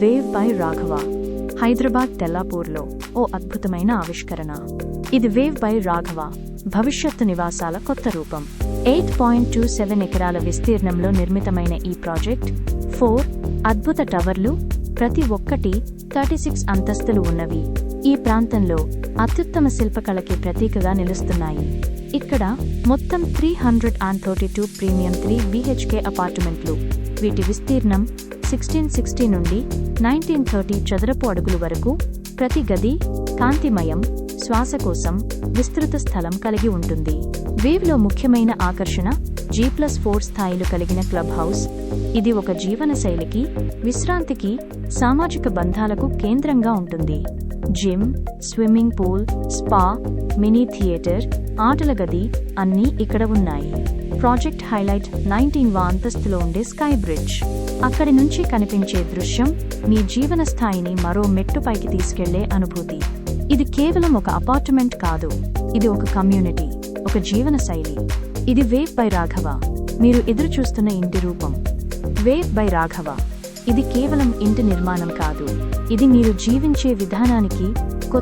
Wave by Raghava. Hyderabad తెల్లాపూర్లో ఓ అద్భుతమైన ఆవిష్కరణ. ఇది వేవ్ బై రాఘవ, భవిష్యత్తు నివాసాల కొత్త రూపం. 8.27 ఎకరాల విస్తీర్ణంలో నిర్మితమైన ఈ ప్రాజెక్ట్ 4 అద్భుత టవర్లు, ప్రతి ఒక్కటి 36 అంతస్తులు ఉన్నవి, ఈ ప్రాంతంలో అత్యుత్తమ శిల్పకళకి ప్రతీకగా నిలుస్తున్నాయి. ఇక్కడ మొత్తం 332 ప్రీమియం 3 BHK అపార్ట్మెంట్లు. వీటి విస్తీర్ణం 1660 నుండి 1930 చదరపు అడుగులు వరకు. ప్రతి గది కాంతిమయం, శ్వాసకోశం విస్తృత స్థలం కలిగి ఉంటుంది. వేవ్లో ముఖ్యమైన ఆకర్షణ G+4 స్థాయిలు కలిగిన క్లబ్ హౌస్. ఇది ఒక జీవనశైలికి, విశ్రాంతికి, సామాజిక బంధాలకు కేంద్రంగా ఉంటుంది. Gym, swimming pool, spa, mini theatre, ఆటల గది అన్నీ ఇక్కడ ఉన్నాయి. ప్రాజెక్ట్ హైలైట్ 19వ అంతస్తులో ఉండే స్కై బ్రిడ్జ్. అక్కడి నుంచి కనిపించే దృశ్యం మీ జీవన స్థాయిని మరో మెట్టుపైకి తీసుకెళ్లే అనుభూతి. ఇది కేవలం ఒక అపార్ట్మెంట్ కాదు, ఇది ఒక కమ్యూనిటీ, ఒక జీవన శైలి. ఇది వేవ్ బై రాఘవ, మీరు ఎదురు చూస్తున్న ఇంటి రూపం. వేవ్ బై రాఘవ, ఇది కేవలం ఇంటి నిర్మాణం కాదు, ఇది మీరు జీవించే విధానానికి,